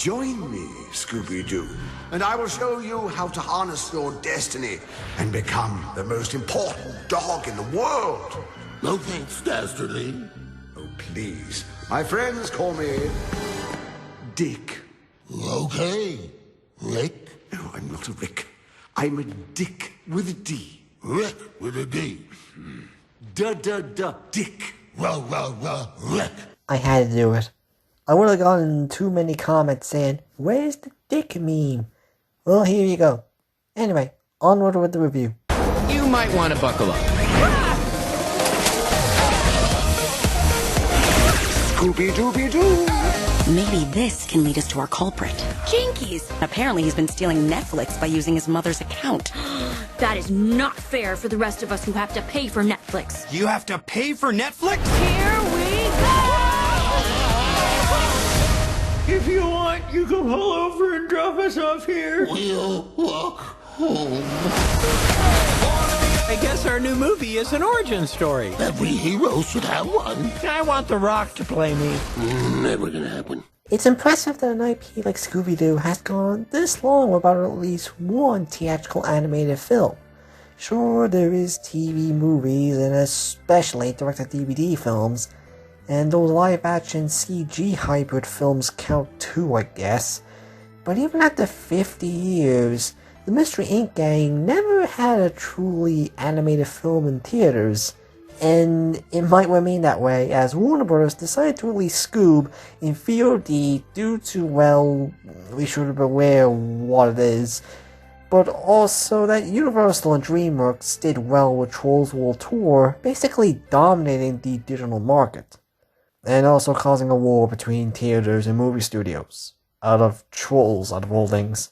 Join me, Scooby-Doo, and I will show you how to harness your destiny and become the most important dog in the world. No thanks, Dastardly. Oh, please. My friends call me Dick. Okay. Rick? No, I'm not a Rick. I'm a Dick with a D. Rick with a D. Dick. Rick. I had to do it. I would have gotten too many comments saying, "Where's the dick meme?" Well, here you go. Anyway, onward with the review. You might want to buckle up. Scooby-Dooby-Doo. Maybe this can lead us to our culprit. Jinkies! Apparently he's been stealing Netflix by using his mother's account. That is not fair for the rest of us who have to pay for Netflix. You have to pay for Netflix? Here we go! If you want, you can pull over and drop us off here. We'll walk home. I guess our new movie is an origin story. Every hero should have one. I want The Rock to play me. Never gonna happen. It's impressive that an IP like Scooby-Doo has gone this long without at least one theatrical animated film. Sure, there is TV movies and especially direct-to-DVD films, and those live-action CG hybrid films count too, I guess. But even after 50 years, the Mystery Inc. gang never had a truly animated film in theaters. And it might remain that way as Warner Bros. Decided to release SCOOB in VOD due to, well, we should be aware what it is. But also that Universal and DreamWorks did well with Trolls World Tour, basically dominating the digital market. And also causing a war between theaters and movie studios. Out of Trolls, out of all things.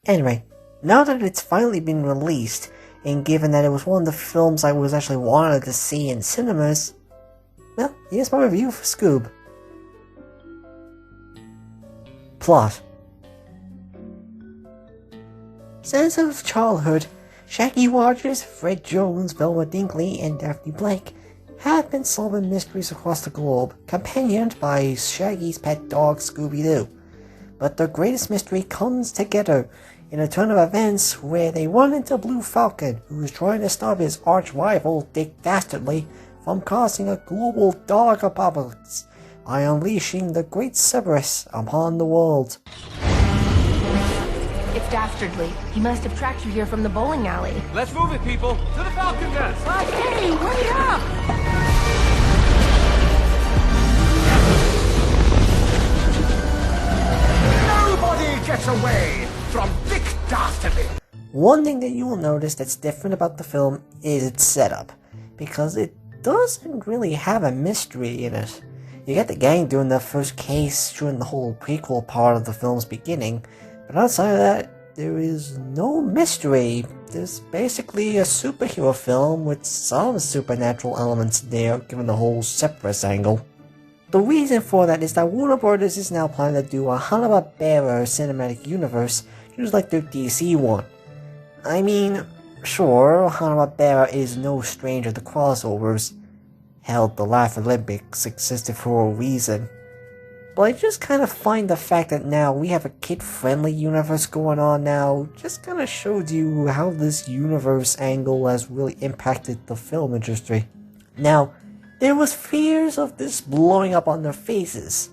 Anyway, now that it's finally been released, and given that it was one of the films I was actually wanted to see in cinemas, well, here's my review for SCOOB. Plot. Sense of childhood. Shaggy Rogers, Fred Jones, Velma Dinkley, and Daphne Blake have been solving mysteries across the globe, companioned by Shaggy's pet dog Scooby-Doo. But their greatest mystery comes together in a turn of events where they run into Blue Falcon, who is trying to stop his arch-rival, Dick Dastardly, from causing a global dog apocalypse by unleashing the Great Cerberus upon the world. It's Dastardly. He must have tracked you here from the bowling alley. Let's move it, people. To the Falcon Nest. Hey, wait up! Nobody gets away from Dick Dastardly. One thing that you will notice that's different about the film is its setup, because it doesn't really have a mystery in it. You get the gang doing their first case during the whole prequel part of the film's beginning, but outside of that, there is no mystery. There's basically a superhero film with some supernatural elements there, given the whole Cerberus angle. The reason for that is that Warner Bros. Is now planning to do a Hanna-Barbera cinematic universe, just like their DC one. I mean, sure, Hanna-Barbera is no stranger to crossovers. Hell, the Laugh Olympics existed for a reason. But I just kind of find the fact that now we have a kid-friendly universe going on now just kind of shows you how this universe angle has really impacted the film industry. Now, there was fears of this blowing up on their faces.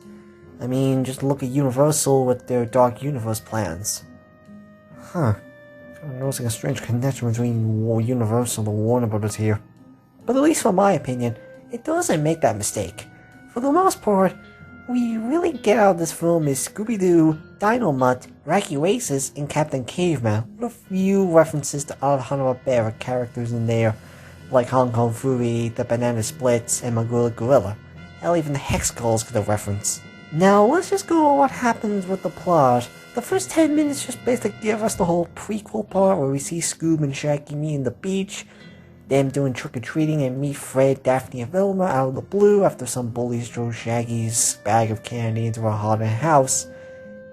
I mean, just look at Universal with their Dark Universe plans. Huh. I'm noticing a strange connection between Universal and Warner Bros. Here. But at least from my opinion, it doesn't make that mistake. For the most part, we really get out of this film is Scooby-Doo, Dino Mutt, Wacky Races, and Captain Caveman, with a few references to other Hanna-Barbera characters in there, like Hong Kong Phooey, the Banana Splits, and Magilla Gorilla. Hell, even the Hex Skulls get a reference. Now, let's just go over what happens with the plot. The first 10 minutes just basically give us the whole prequel part where we see Scoob and Shaggy meeting the beach, them doing trick-or-treating, and meet Fred, Daphne, and Velma out of the blue after some bullies throw Shaggy's bag of candy into a haunted house.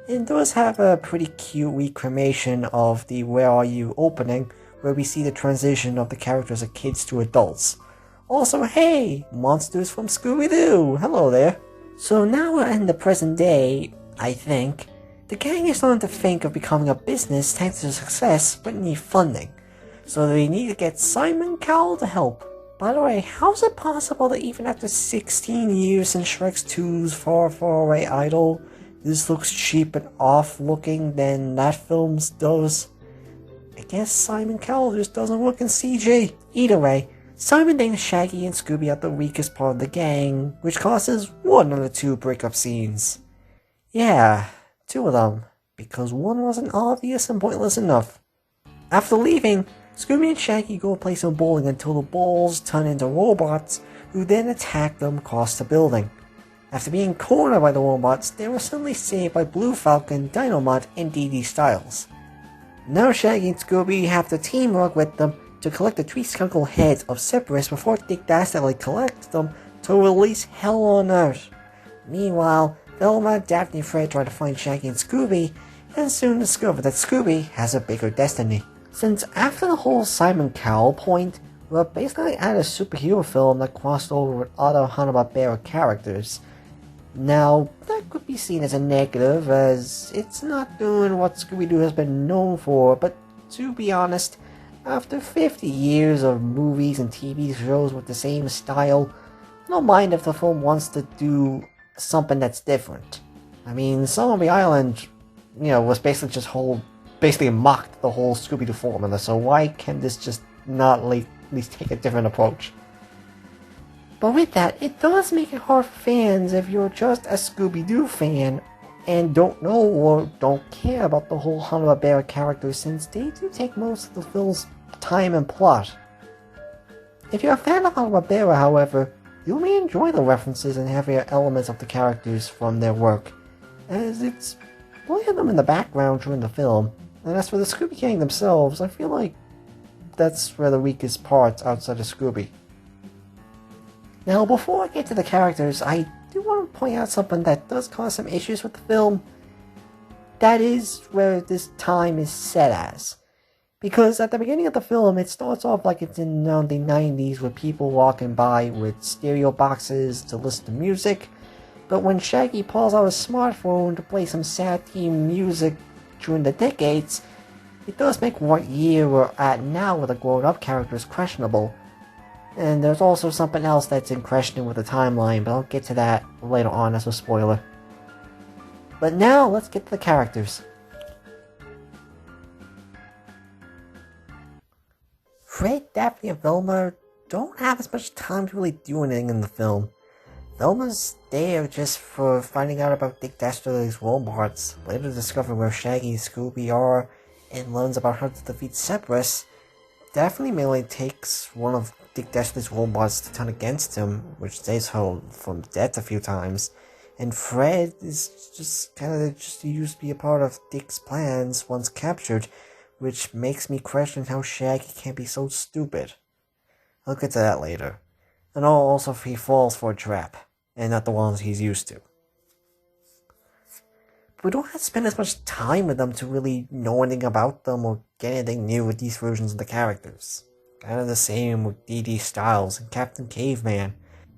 And does have a pretty cute recreation of the Where Are You opening, where we see the transition of the characters as kids to adults. Also, hey, monsters from Scooby-Doo! Hello there! So now we're in the present day, I think, The gang is starting to think of becoming a business thanks to their success, but need funding. So they need to get Simon Cowell to help. By the way, how is it possible that even after 16 years since Shrek 2's Far, Far Away Idol, this looks cheap and off-looking than that film's does? I guess Simon Cowell just doesn't work in CG. Either way, Simon thinks Shaggy and Scooby are the weakest part of the gang, which causes one of the two breakup scenes. Yeah, two of them, because one wasn't obvious and pointless enough. After leaving, Scooby and Shaggy go play some bowling until the balls turn into robots, who then attack them across the building. After being cornered by the robots, they were suddenly saved by Blue Falcon, Dynamite, and Dee Dee Styles. Now Shaggy and Scooby have to teamwork with them to collect the three skunkle heads of Cerberus before Dick Dastardly collects them to release Hell on Earth. Meanwhile, Velma, Daphne, and Fred try to find Shaggy and Scooby, and soon discover that Scooby has a bigger destiny. Since after the whole Simon Cowell point, we're basically at a superhero film that crossed over with other Hanna-Barbera characters. Now, that could be seen as a negative, as it's not doing what Scooby-Doo has been known for, but to be honest, after 50 years of movies and TV shows with the same style, I don't mind if the film wants to do something that's different. I mean, Zombie Island, was basically mocked the whole Scooby-Doo formula, so why can this just not at least take a different approach? But with that, it does make it hard for fans if you're just a Scooby-Doo fan and don't know or don't care about the whole Hanna-Barbera characters, since they do take most of the film's time and plot. If you're a fan of Hanna-Barbera, however, you may enjoy the references and heavier elements of the characters from their work, as it's playing them in the background during the film. And as for the Scooby Gang themselves, I feel like that's where the weakest parts outside of Scooby. Now, before I get to the characters, I do want to point out something that does cause some issues with the film. That is where this time is set as. Because at the beginning of the film, it starts off like it's in the 90s with people walking by with stereo boxes to listen to music. But when Shaggy pulls out his smartphone to play some sad theme music during the decades, it does make what year we're at now with a grown-up character is questionable. And there's also something else that's in question with the timeline, but I'll get to that later on as a spoiler. But now, let's get to the characters. Fred, Daphne, and Velma don't have as much time to really do anything in the film. Velma's there just for finding out about Dick Dastardly's robots, later discovering where Shaggy and Scooby are, and learns about how to defeat Cerberus. Daphne mainly takes one of Dick Dastardly's robots to turn against him, which saves her from death a few times. And Fred is just used to be a part of Dick's plans once captured, which makes me question how Shaggy can be so stupid. I'll get to that later. And also if he falls for a trap, and not the ones he's used to. But we don't have to spend as much time with them to really know anything about them or get anything new with these versions of the characters. Kind of the same with Dee Dee Styles and Captain Caveman.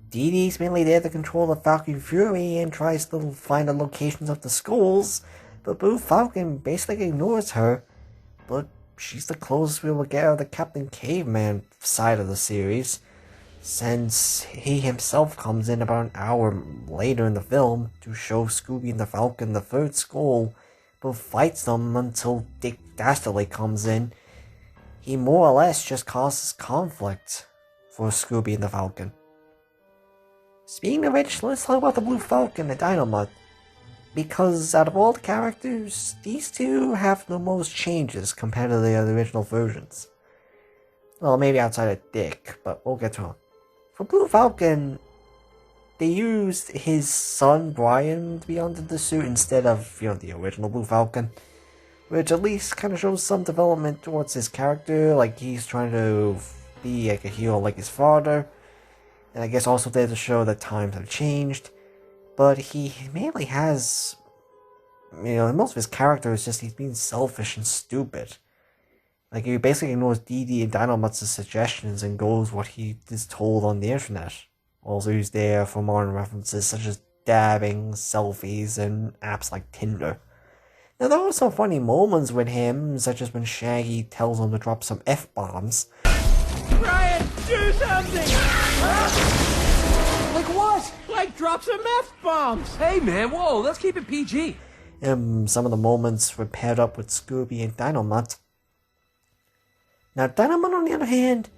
Dee Dee's mainly there to control the Falcon Fury and tries to find the locations of the schools, but Blue Falcon basically ignores her. But she's the closest we will get of the Captain Caveman side of the series, since he himself comes in about an hour later in the film to show Scooby and the Falcon the third school, but fights them until Dick Dastardly comes in. He more or less just causes conflict for Scooby and the Falcon. Speaking of which, let's talk about the Blue Falcon and Dynamite, because out of all the characters, these two have the most changes compared to the original versions. Well, maybe outside of Dick, but we'll get to him. For Blue Falcon, they used his son Brian to be under the suit instead of, the original Blue Falcon, which at least kind of shows some development towards his character, like he's trying to be like a hero like his father, and I guess also there to show that times have changed. But he mainly has, most of his character is just he's being selfish and stupid. Like, he basically ignores Dee Dee and Dynamite's suggestions and goes what he is told on the internet. Also, he's there for modern references such as dabbing, selfies, and apps like Tinder. Now there are some funny moments with him, such as when Shaggy tells him to drop some F-bombs. Ryan, do something! Like what? Like drop some F-bombs! Hey man, whoa, let's keep it PG. Some of the moments were paired up with Scooby and Dynamite. Now Dynamite, on the other hand,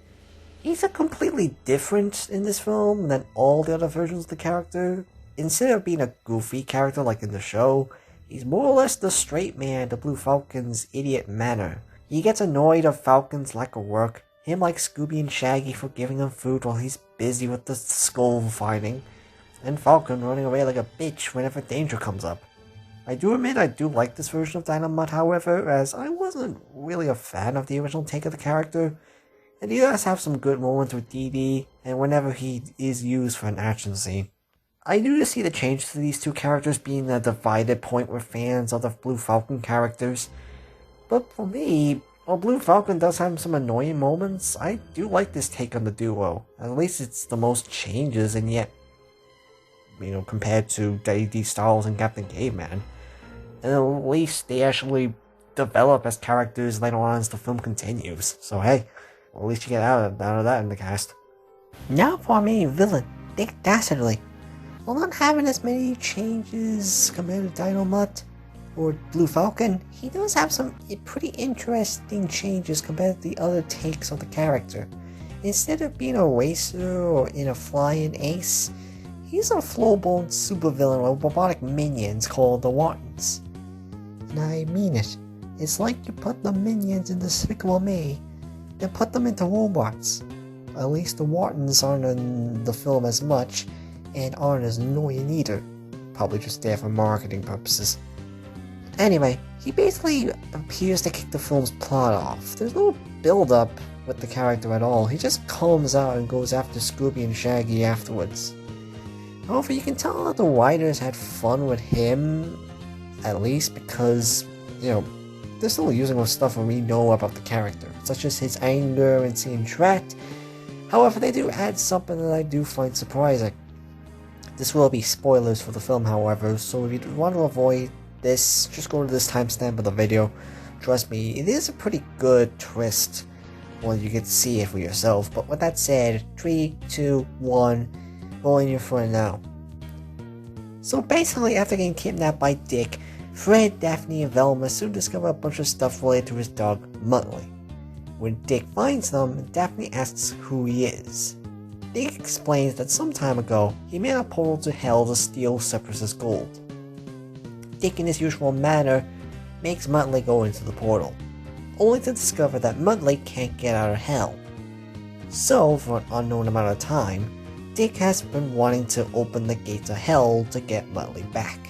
he's a completely different in this film than all the other versions of the character. Instead of being a goofy character like in the show, he's more or less the straight man to Blue Falcon's idiot manner. He gets annoyed of Falcon's lack of work, him like Scooby and Shaggy for giving him food while he's busy with the skull fighting, and Falcon running away like a bitch whenever danger comes up. I do admit I do like this version of Dynamite, however, as I wasn't really a fan of the original take of the character, and he does have some good moments with Dee Dee, and whenever he is used for an action scene. I do see the change to these two characters being a divided point with fans of the Blue Falcon characters, but for me, while Blue Falcon does have some annoying moments, I do like this take on the duo. At least it's the most changes, and yet, compared to Dee Dee Styles and Captain Caveman. And at least they actually develop as characters later on as the film continues. So hey, at least you get out of that in the cast. Now for our main villain, Dick Dastardly. While not having as many changes compared to Dynamite or Blue Falcon, he does have some pretty interesting changes compared to the other takes of the character. Instead of being a racer or in a flying ace, he's a full-blown supervillain with robotic minions called the Wartons. And I mean it. It's like you put the minions in Despicable Me, then put them into robots. At least the Wartons aren't in the film as much, and aren't as annoying either. Probably just there for marketing purposes. Anyway, he basically appears to kick the film's plot off. There's no build-up with the character at all. He just comes out and goes after Scooby and Shaggy afterwards. However, you can tell that the writers had fun with him, at least because, they're still using the stuff we know about the character, such as his anger and seeing trapped. However, they do add something that I do find surprising. This will be spoilers for the film, however, so if you want to avoid this, just go to this timestamp of the video. Trust me, it is a pretty good twist. Well, you can see it for yourself, but with that said, 3, 2, 1, rolling your front now. So basically, after getting kidnapped by Dick, Fred, Daphne, and Velma soon discover a bunch of stuff related to his dog, Muttley. When Dick finds them, Daphne asks who he is. Dick explains that some time ago, he made a portal to Hell to steal Cypress's gold. Dick, in his usual manner, makes Muttley go into the portal, only to discover that Muttley can't get out of Hell. So, for an unknown amount of time, Dick has been wanting to open the gate to Hell to get Muttley back.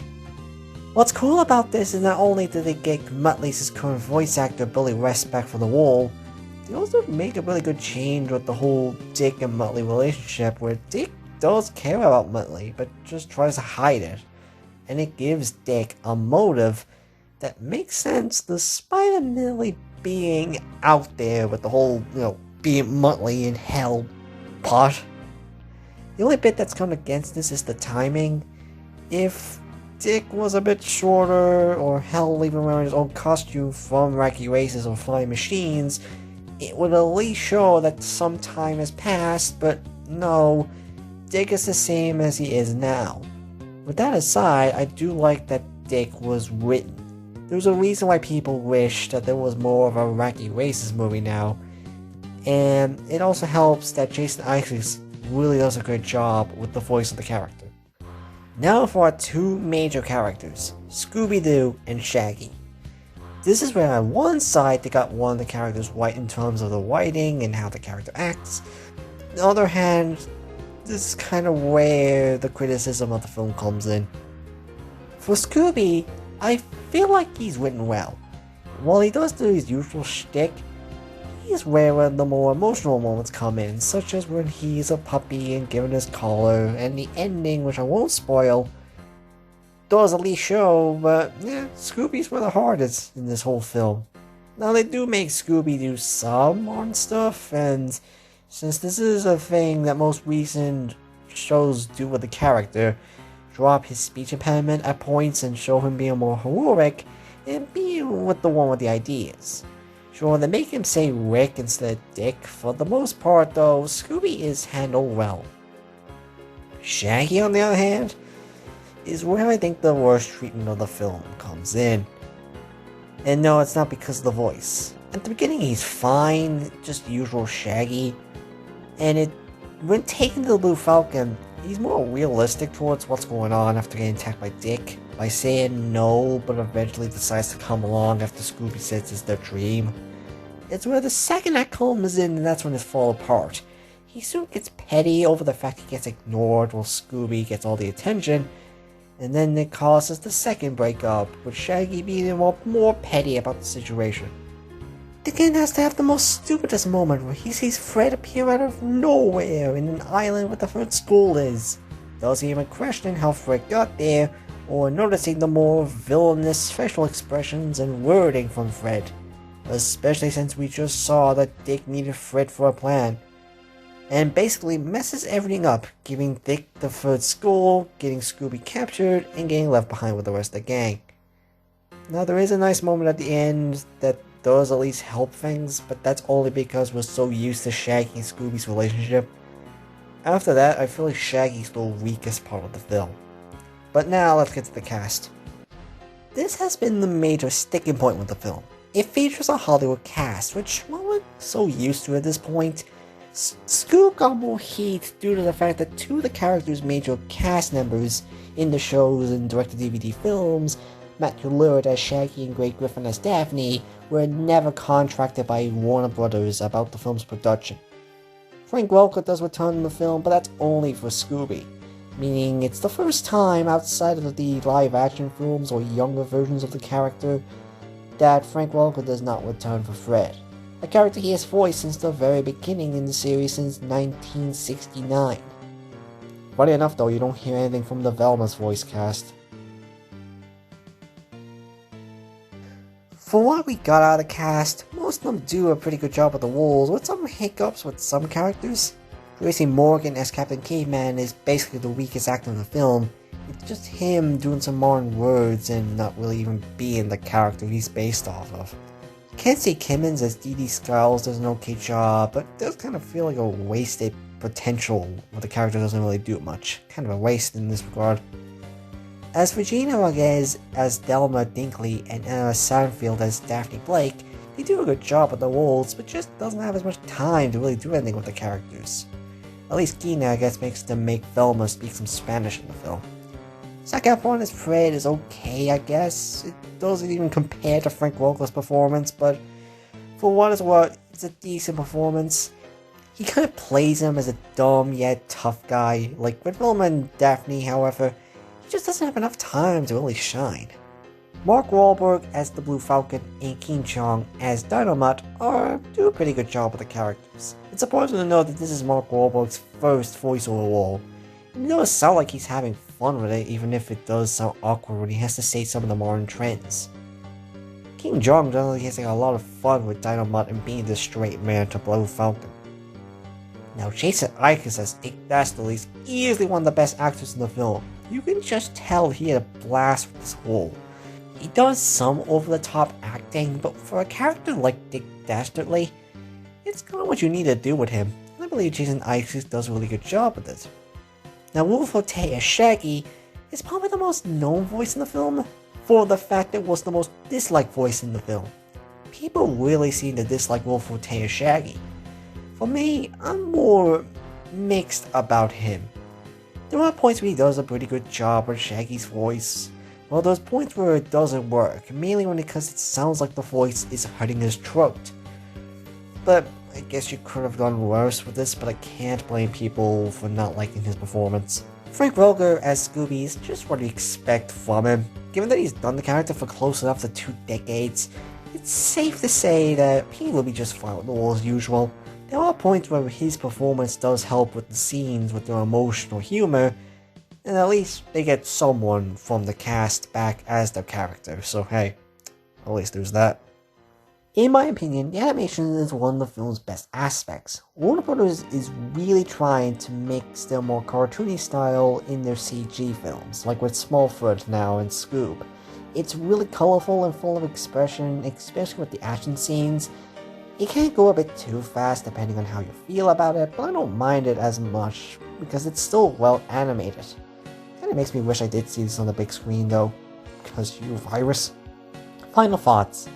What's cool about this is not only did they get Muttley's current voice actor Billy West back from the role, they also make a really good change with the whole Dick and Muttley relationship, where Dick does care about Muttley, but just tries to hide it. And it gives Dick a motive that makes sense despite him really being out there with the whole, being Muttley in Hell part. The only bit that's come against this is the timing. If Dick was a bit shorter, or hell, even wearing his own costume from Wacky Races or Flying Machines, it would at least show that some time has passed, but no, Dick is the same as he is now. With that aside, I do like that Dick was written. There's a reason why people wish that there was more of a Wacky Races movie now, and it also helps that Jason Isaacs really does a great job with the voice of the character. Now for our two major characters, Scooby-Doo and Shaggy. This is where on one side they got one of the characters right in terms of the writing and how the character acts. On the other hand, this is kind of where the criticism of the film comes in. For Scooby, I feel like he's written well. While he does do his usual shtick, he's where the more emotional moments come in, such as when he's a puppy and given his collar, and the ending, which I won't spoil, does at least show, but yeah, Scooby's where the heart is in this whole film. Now they do make Scooby do some modern stuff, and since this is a thing that most recent shows do with the character, drop his speech impediment at points and show him being more heroic, and being with the one with the ideas. Sure, they make him say Rick instead of Dick. For the most part though, Scooby is handled well. Shaggy, on the other hand, is where I think the worst treatment of the film comes in. And no, it's not because of the voice. At the beginning he's fine, just usual Shaggy, and when taken to the Blue Falcon, he's more realistic towards what's going on after getting attacked by Dick, by saying no, but eventually decides to come along after Scooby says it's their dream. It's where the second act comes in, and that's when it falls apart. He soon gets petty over the fact he gets ignored while Scooby gets all the attention, and then it causes the second breakup, with Shaggy being more petty about the situation. Dick has to have the most stupidest moment where he sees Fred appear out of nowhere in an island where the Fred school is. Doesn't even question how Fred got there, or noticing the more villainous facial expressions and wording from Fred. Especially since we just saw that Dick needed Fred for a plan. And basically messes everything up, giving Dick the Fred school, getting Scooby captured, and getting left behind with the rest of the gang. Now there is a nice moment at the end that does at least help things, but that's only because we're so used to Shaggy and Scooby's relationship. After that, I feel like Shaggy's the weakest part of the film. But now let's get to the cast. This has been the major sticking point with the film. It features a Hollywood cast, which we're so used to at this point. SCOOB got more heat due to the fact that two of the characters' major cast members in the shows and direct-to-DVD films, Matthew Lillard as Shaggy and Greg Griffin as Daphne, were never contracted by Warner Brothers about the film's production. Frank Welker does return in the film, but that's only for Scooby, meaning it's the first time outside of the live-action films or younger versions of the character that Frank Welker does not return for Fred, a character he has voiced since the very beginning in the series since 1969. Funny enough though, you don't hear anything from the Velma's voice cast. For what we got out of the cast, most of them do a pretty good job with the roles, with some hiccups with some characters. Tracy Morgan as Captain Caveman is basically the weakest actor in the film. It's just him doing some modern words and not really even being the character he's based off of. Kenzie Kimmins as Dee Dee Skiles does an okay job, but does kind of feel like a wasted potential where the character doesn't really do much. Kind of a waste in this regard. As Regina Rodriguez as Delma Dinkley and Anna Sandfield as Daphne Blake, they do a good job with the roles, but just doesn't have as much time to really do anything with the characters. At least Gina, I guess, makes them make Velma speak some Spanish in the film. Zac Efron as Fred is okay, I guess. It doesn't even compare to Frank Welker's performance, but for what it's worth, it's a decent performance. He kind of plays him as a dumb yet tough guy. Like with Velma and Daphne, however, he just doesn't have enough time to really shine. Mark Wahlberg as the Blue Falcon and King Chong as Dynamite do a pretty good job with the characters. It's important to note that this is Mark Wahlberg's first voiceover role. It does sound like he's having fun with it, even if it does sound awkward when he has to say some of the modern trends. King Chong generally has a lot of fun with Dynamite and being the straight man to Blue Falcon. Now Jason Ickes as Dick Dastardly is easily one of the best actors in the film. You can just tell he had a blast with this role. He does some over-the-top acting, but for a character like Dick Dastardly, it's kind of what you need to do with him. I believe Jason Ickes does a really good job with it. Now Will Forte as Shaggy is probably the most known voice in the film, for the fact it was the most disliked voice in the film. People really seem to dislike Will Forte as Shaggy. For me, I'm more mixed about him. There are points where he does a pretty good job with Shaggy's voice, while there's points where it doesn't work, mainly because it sounds like the voice is hurting his throat. But I guess you could have done worse with this, but I can't blame people for not liking his performance. Frank Welker as Scooby is just what you expect from him. Given that he's done the character for close enough to 2 decades, it's safe to say that he will be just fine with the role as usual. There are points where his performance does help with the scenes with their emotional humor, and at least they get someone from the cast back as their character, so hey, at least there's that. In my opinion, the animation is one of the film's best aspects. Warner Brothers is really trying to mix their more cartoony style in their CG films, like with Smallfoot now and SCOOB. It's really colorful and full of expression, especially with the action scenes. It can go a bit too fast depending on how you feel about it, but I don't mind it as much because it's still well animated. Kinda makes me wish I did see this on the big screen though, because you virus. Final thoughts.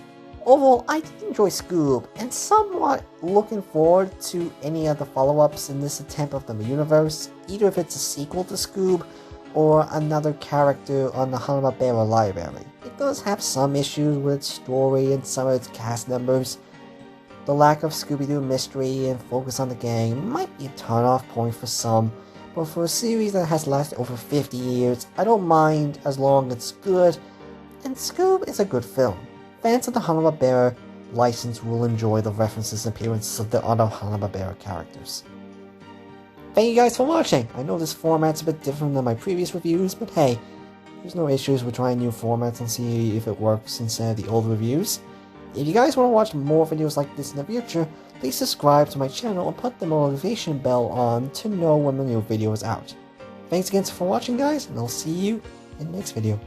Overall, I did enjoy SCOOB, and somewhat looking forward to any of the follow-ups in this attempt of the universe, either if it's a sequel to SCOOB or another character on the Hanna-Barbera library. It does have some issues with its story and some of its cast members. The lack of Scooby-Doo mystery and focus on the gang might be a turn-off point for some, but for a series that has lasted over 50 years, I don't mind as long as it's good, and SCOOB is a good film. Fans of the Hanna-Barbera license will enjoy the references and appearances of the other Hanna-Barbera characters. Thank you guys for watching! I know this format's a bit different than my previous reviews, but hey, there's no issues with trying new formats and see if it works instead of the old reviews. If you guys want to watch more videos like this in the future, please subscribe to my channel and put the notification bell on to know when the new video is out. Thanks again for watching guys, and I'll see you in the next video.